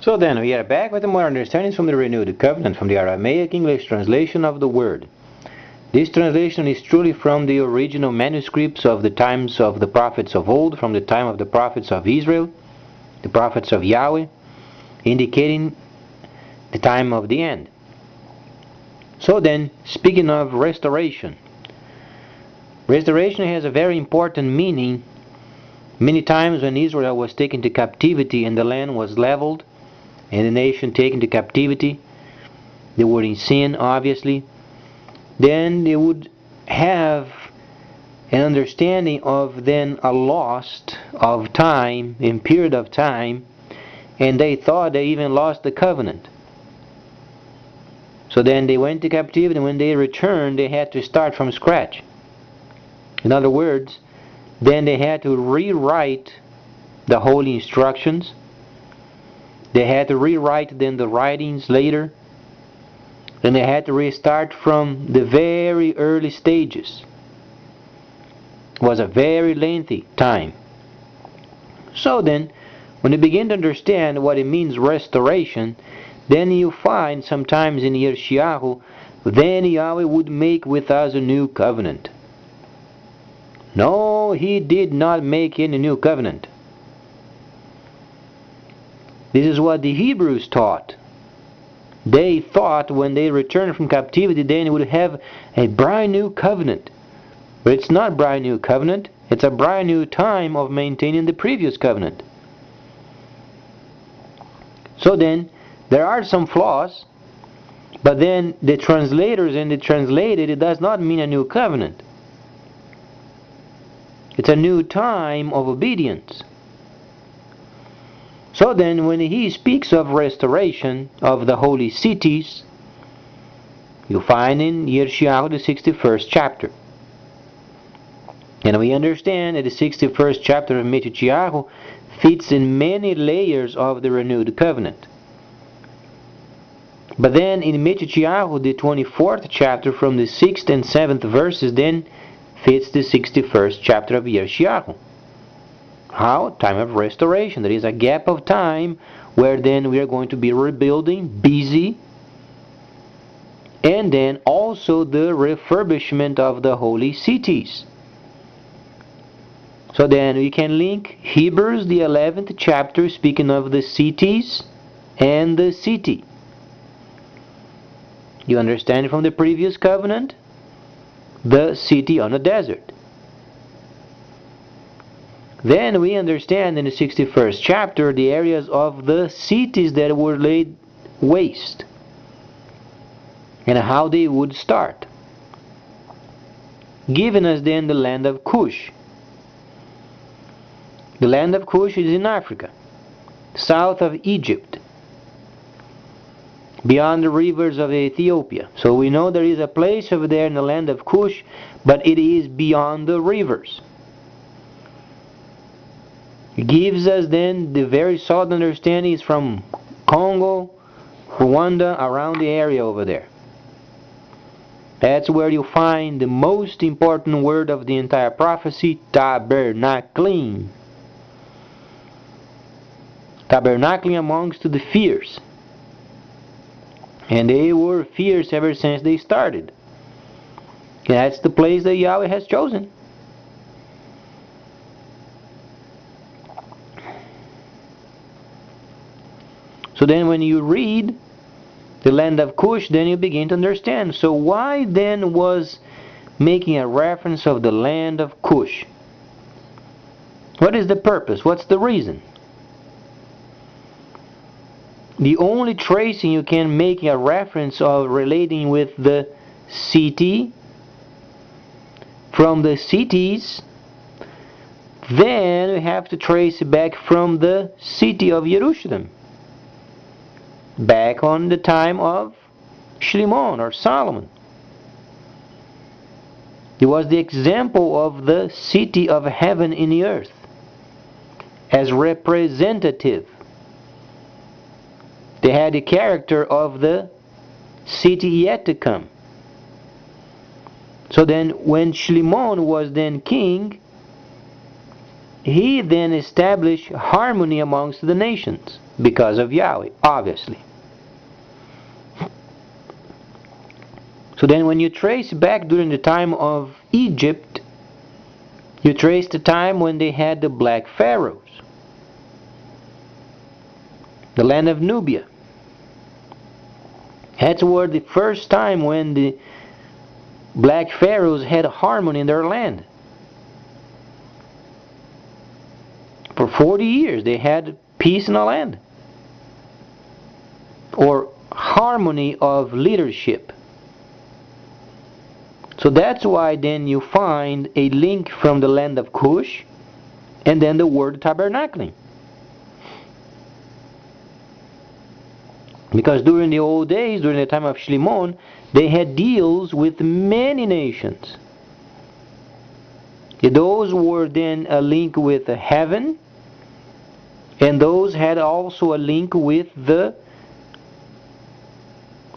So then, we are back with more understandings from the Renewed Covenant, from the Aramaic English translation of the Word. This translation is truly from the original manuscripts of the times of the prophets of old, from the time of the prophets of Israel, the prophets of Yahweh, indicating the time of the end. So then, speaking of restoration, restoration has a very important meaning. Many times when Israel was taken to captivity and the land was leveled, and the nation taken to captivity, they were in sin, obviously, then they would have an understanding of then a loss of time, in period of time, and they thought they even lost the covenant. So then they went to captivity, and when they returned, they had to start from scratch. In other words, then they had to rewrite the holy instructions. They had to rewrite then the writings later. Then they had to restart from the very early stages. It was a very lengthy time. So then, when you begin to understand what it means restoration, then you find sometimes in Yeshayahu, then Yahweh would make with us a new covenant. No, He did not make any new covenant. This is what the Hebrews taught. They thought when they returned from captivity, then they would have a brand new covenant. But it's not a brand new covenant. It's a brand new time of maintaining the previous covenant. So then, there are some flaws, but then the translators and the translated, it does not mean a new covenant. It's a new time of obedience. So then, when he speaks of restoration of the holy cities, you find in Yeshayahu the 61st chapter. And we understand that the 61st chapter of Yeshayahu fits in many layers of the renewed covenant. But then in Yeshayahu the 24th chapter, from the 6th and 7th verses, then fits the 61st chapter of Yeshayahu. How? Time of restoration. There is a gap of time where then we are going to be rebuilding, busy, and then also the refurbishment of the holy cities. So then we can link Hebrews the 11th chapter, speaking of the cities and the city. You understand from the previous covenant? The city on a desert. Then we understand in the 61st chapter the areas of the cities that were laid waste and how they would start, giving us then the land of Kush. The land of Kush is in Africa, south of Egypt, beyond the rivers of Ethiopia. So we know there is a place over there in the land of Kush, but it is beyond the rivers. It gives us then the very solid understandings from Congo, Rwanda, around the area over there. That's where you find the most important word of the entire prophecy, tabernacling. Tabernacling amongst the fierce. And they were fierce ever since they started. And that's the place that Yahweh has chosen. So then when you read the land of Kush, then you begin to understand. So why then was making a reference of the land of Kush? What is the purpose? What's the reason? The only tracing you can make a reference of relating with the city, from the cities, then we have to trace it back from the city of Jerusalem, back on the time of Shlomo or Solomon. It was the example of the city of heaven in the earth as representative. They had the character of the city yet to come. So then when Shlomo was then king, he then established harmony amongst the nations because of Yahweh, obviously. So then when you trace back during the time of Egypt, you trace the time when they had the black pharaohs, the land of Nubia. That's where the first time when the black pharaohs had harmony in their land. For 40 years they had peace in the land, or harmony of leadership. So that's why then you find a link from the land of Kush and then the word tabernacling. Because during the old days, during the time of Shlimon, they had deals with many nations. Those were then a link with heaven, and those had also a link with the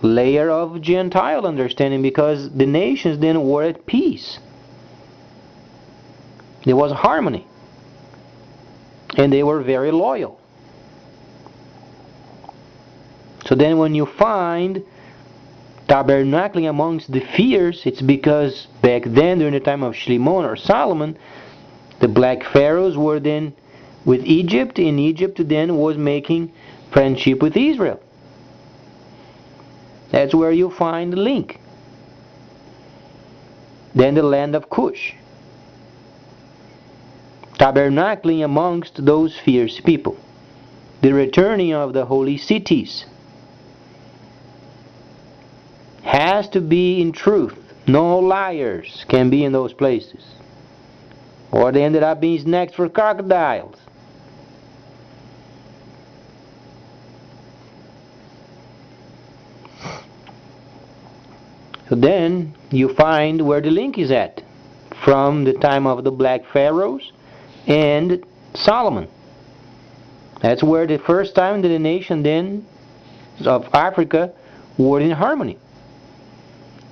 layer of Gentile understanding, because the nations then were at peace. There was harmony, and they were very loyal. So then when you find tabernacling amongst the fierce, it's because back then during the time of Shlimon or Solomon, the black pharaohs were then with Egypt, and Egypt then was making friendship with Israel. That's where you find the link. Then the land of Kush, tabernacling amongst those fierce people. The returning of the holy cities has to be in truth. No liars can be in those places, or they ended up being snacks for crocodiles. So then you find where the link is at from the time of the black pharaohs and Solomon. That's where the first time that the nation then of Africa were in harmony.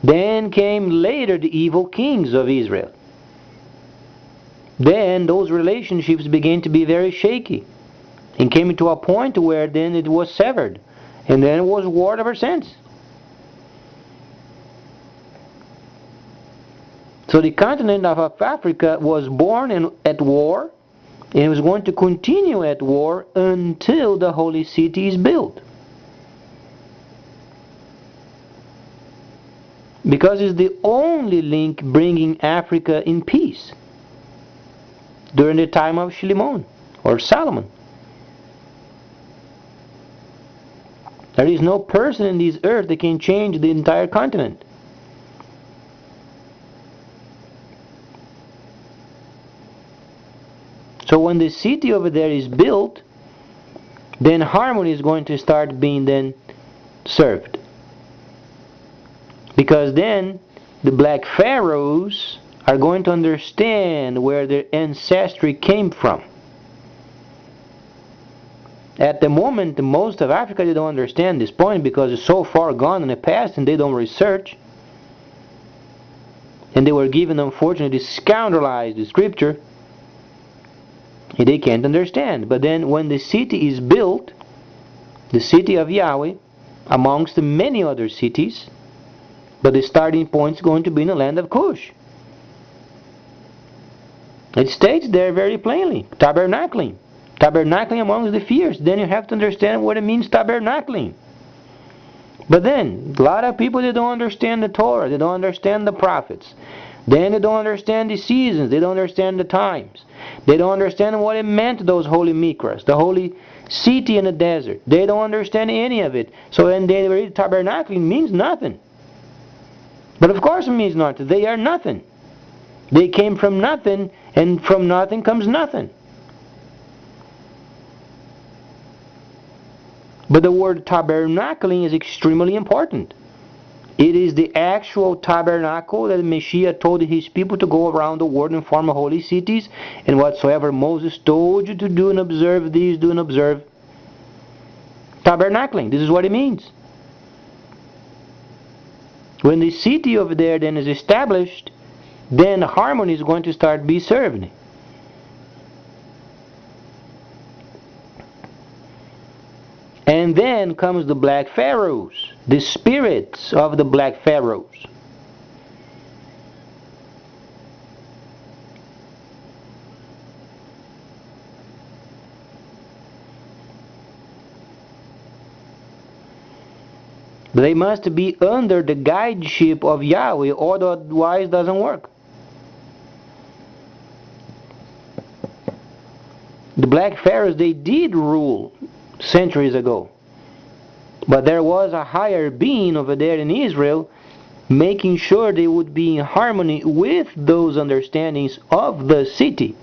Then came later the evil kings of Israel. Then those relationships began to be very shaky and came to a point where then it was severed, and then it was war ever since. So the continent of Africa was born at war, and it was going to continue at war until the holy city is built. Because it's the only link bringing Africa in peace during the time of Shlimon or Solomon. There is no person in this earth that can change the entire continent. So when the city over there is built, then harmony is going to start being then served. Because then the black pharaohs are going to understand where their ancestry came from. At the moment, most of Africa, they don't understand this point because it's so far gone in the past and they don't research. And they were given, unfortunately, scoundrelized the scripture, and they can't understand. But then when the city is built, the city of Yahweh, amongst the many other cities, but the starting point is going to be in the land of Kush. It states there very plainly, tabernacling. Tabernacling amongst the fierce. Then you have to understand what it means, tabernacling. But then, a lot of people, they don't understand the Torah. They don't understand the prophets. Then they don't understand the seasons. They don't understand the times. They don't understand what it meant, those holy mikras, the holy city in the desert. They don't understand any of it. So then they read tabernacling means nothing. But of course it means nothing. They are nothing. They came from nothing, and from nothing comes nothing. But the word tabernacling is extremely important. It is the actual tabernacle that Messiah told his people to go around the world and form holy cities, and whatsoever Moses told you to do and observe these, do and observe. Tabernacling, this is what it means. When the city over there then is established, then harmony is going to start be served. And then comes the black pharaohs, the spirits of the black pharaohs. They must be under the guideship of Yahweh, otherwise it doesn't work. The black pharaohs, they did rule centuries ago. But there was a higher being over there in Israel making sure they would be in harmony with those understandings of the city.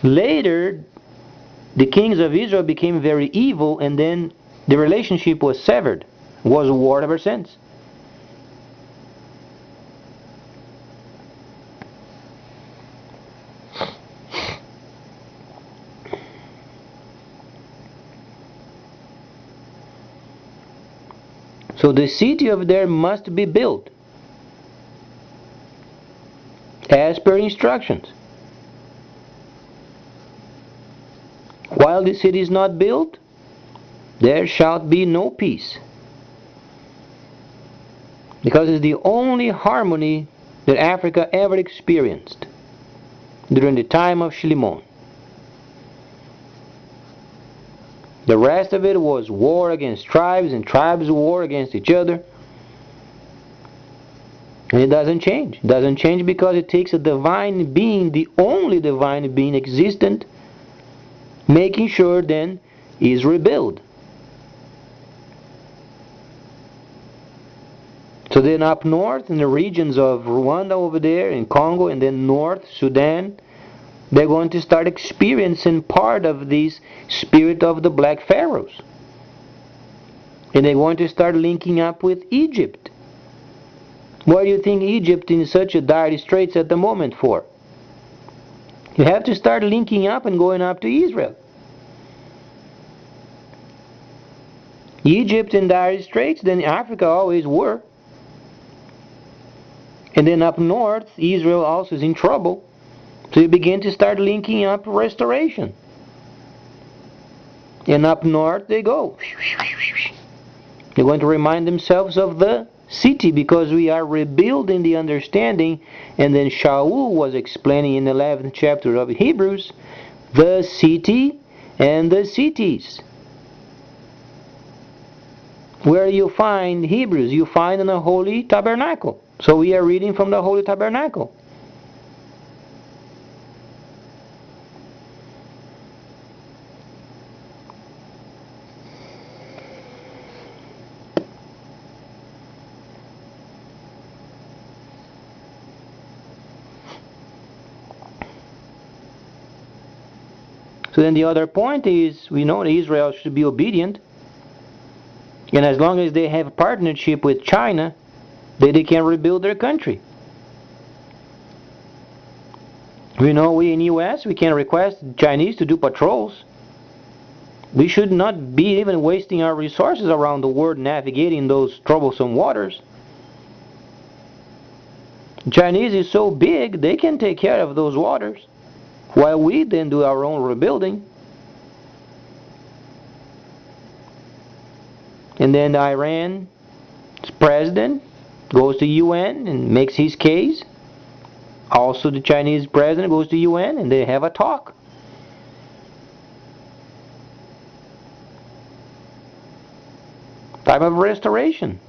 Later, the kings of Israel became very evil, and then the relationship was severed. It was war ever since. So the city over there must be built as per instructions. While the city is not built, there shall be no peace. Because it's the only harmony that Africa ever experienced during the time of Shilimon. The rest of it was war against tribes, and tribes war against each other. And it doesn't change. It doesn't change because it takes a divine being, the only divine being existent, making sure then is rebuilt. So then up north in the regions of Rwanda over there, in Congo, and then north, Sudan, they're going to start experiencing part of this spirit of the black pharaohs. And they're going to start linking up with Egypt. Why do you think Egypt in such a dire straits at the moment for? You have to start linking up and going up to Israel. Egypt in dire straits, then Africa always were. And then up north, Israel also is in trouble. So you begin to start linking up restoration. And up north they go. They're going to remind themselves of the city because we are rebuilding the understanding. And then Shaul was explaining in the 11th chapter of Hebrews the city and the cities. Where you find Hebrews? You find in the Holy Tabernacle. So we are reading from the Holy Tabernacle. So then the other point is, we know that Israel should be obedient. And as long as they have a partnership with China, they can rebuild their country. We know we in U.S., we can request Chinese to do patrols. We should not be even wasting our resources around the world navigating those troublesome waters. Chinese is so big, they can take care of those waters, while we then do our own rebuilding. And then Iran's president goes to UN and makes his case. Also the Chinese president goes to UN and they have a talk. Time of restoration.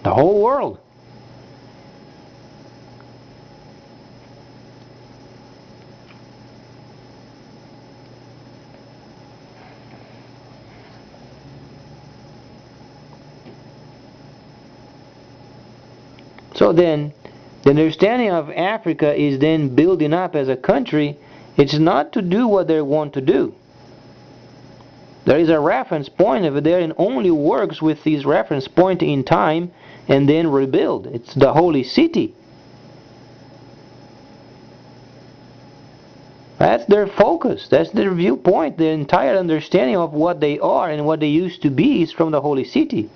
The whole world. So then, the understanding of Africa is then building up as a country. It's not to do what they want to do. There is a reference point over there and only works with this reference point in time and then rebuild. It's the holy city. That's their focus. That's their viewpoint. The entire understanding of what they are and what they used to be is from the holy city.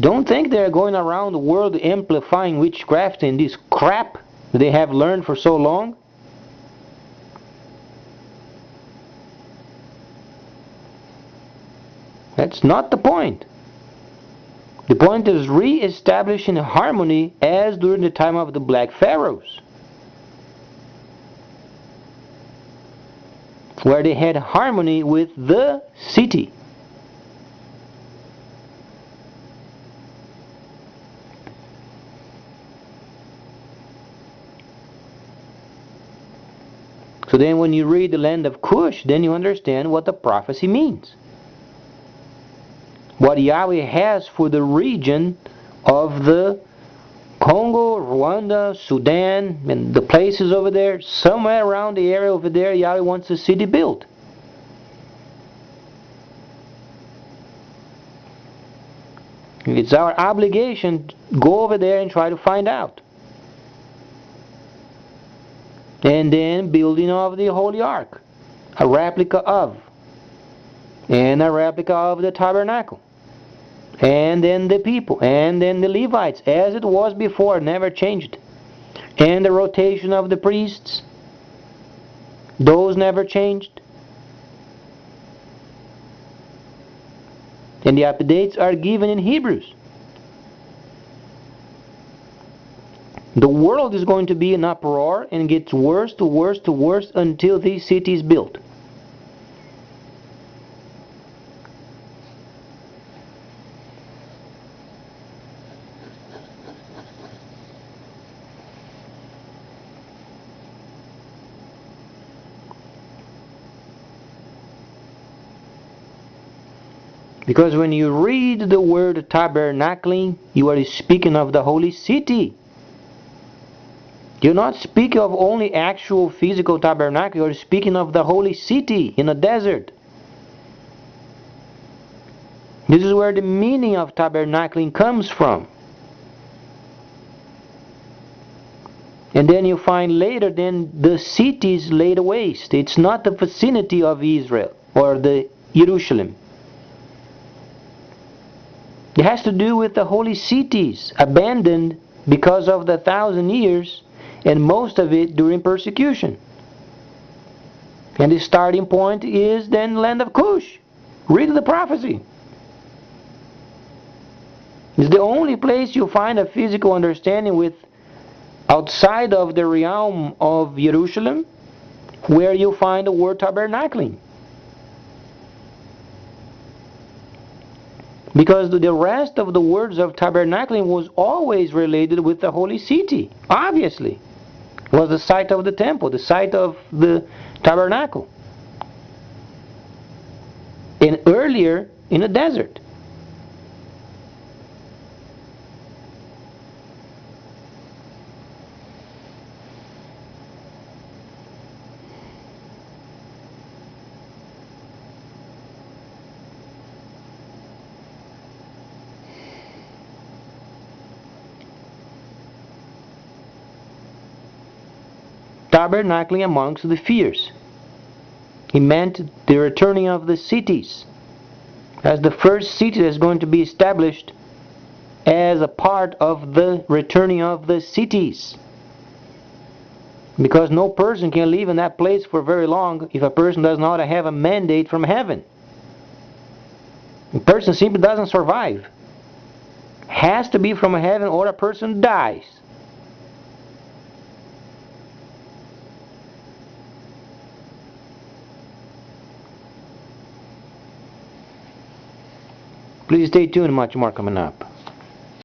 Don't think they're going around the world amplifying witchcraft and this crap that they have learned for so long. That's not the point. The point is re-establishing harmony as during the time of the Black Pharaohs, where they had harmony with the city. So then when you read the land of Kush, then you understand what the prophecy means. What Yahweh has for the region of the Congo, Rwanda, Sudan, and the places over there, somewhere around the area over there, Yahweh wants a city built. It's our obligation to go over there and try to find out. And then building of the Holy Ark, a replica of, and a replica of the tabernacle, and then the people, and then the Levites, as it was before, never changed, and the rotation of the priests, those never changed, and the updates are given in Hebrews. The world is going to be in uproar and gets worse to worse to worse until this city is built. Because when you read the word tabernacling, you are speaking of the holy city. You're not speaking of only actual physical tabernacle, you're speaking of the holy city in a desert. This is where the meaning of tabernacling comes from. And then you find later then the city is laid waste. It's not the vicinity of Israel or the Jerusalem. It has to do with the holy cities abandoned because of the 1,000 years, and most of it during persecution. And the starting point is then land of Kush. Read the prophecy. It's the only place you find a physical understanding with outside of the realm of Jerusalem where you find the word tabernacling. Because the rest of the words of tabernacling was always related with the holy city, obviously. It was the site of the temple, the site of the tabernacle. And earlier in the desert. Tabernacling amongst the fierce. He meant the returning of the cities as the first city that's going to be established as a part of the returning of the cities. Because no person can live in that place for very long if a person does not have a mandate from heaven. A person simply doesn't survive. Has to be from heaven or a person dies. Please stay tuned, much more coming up.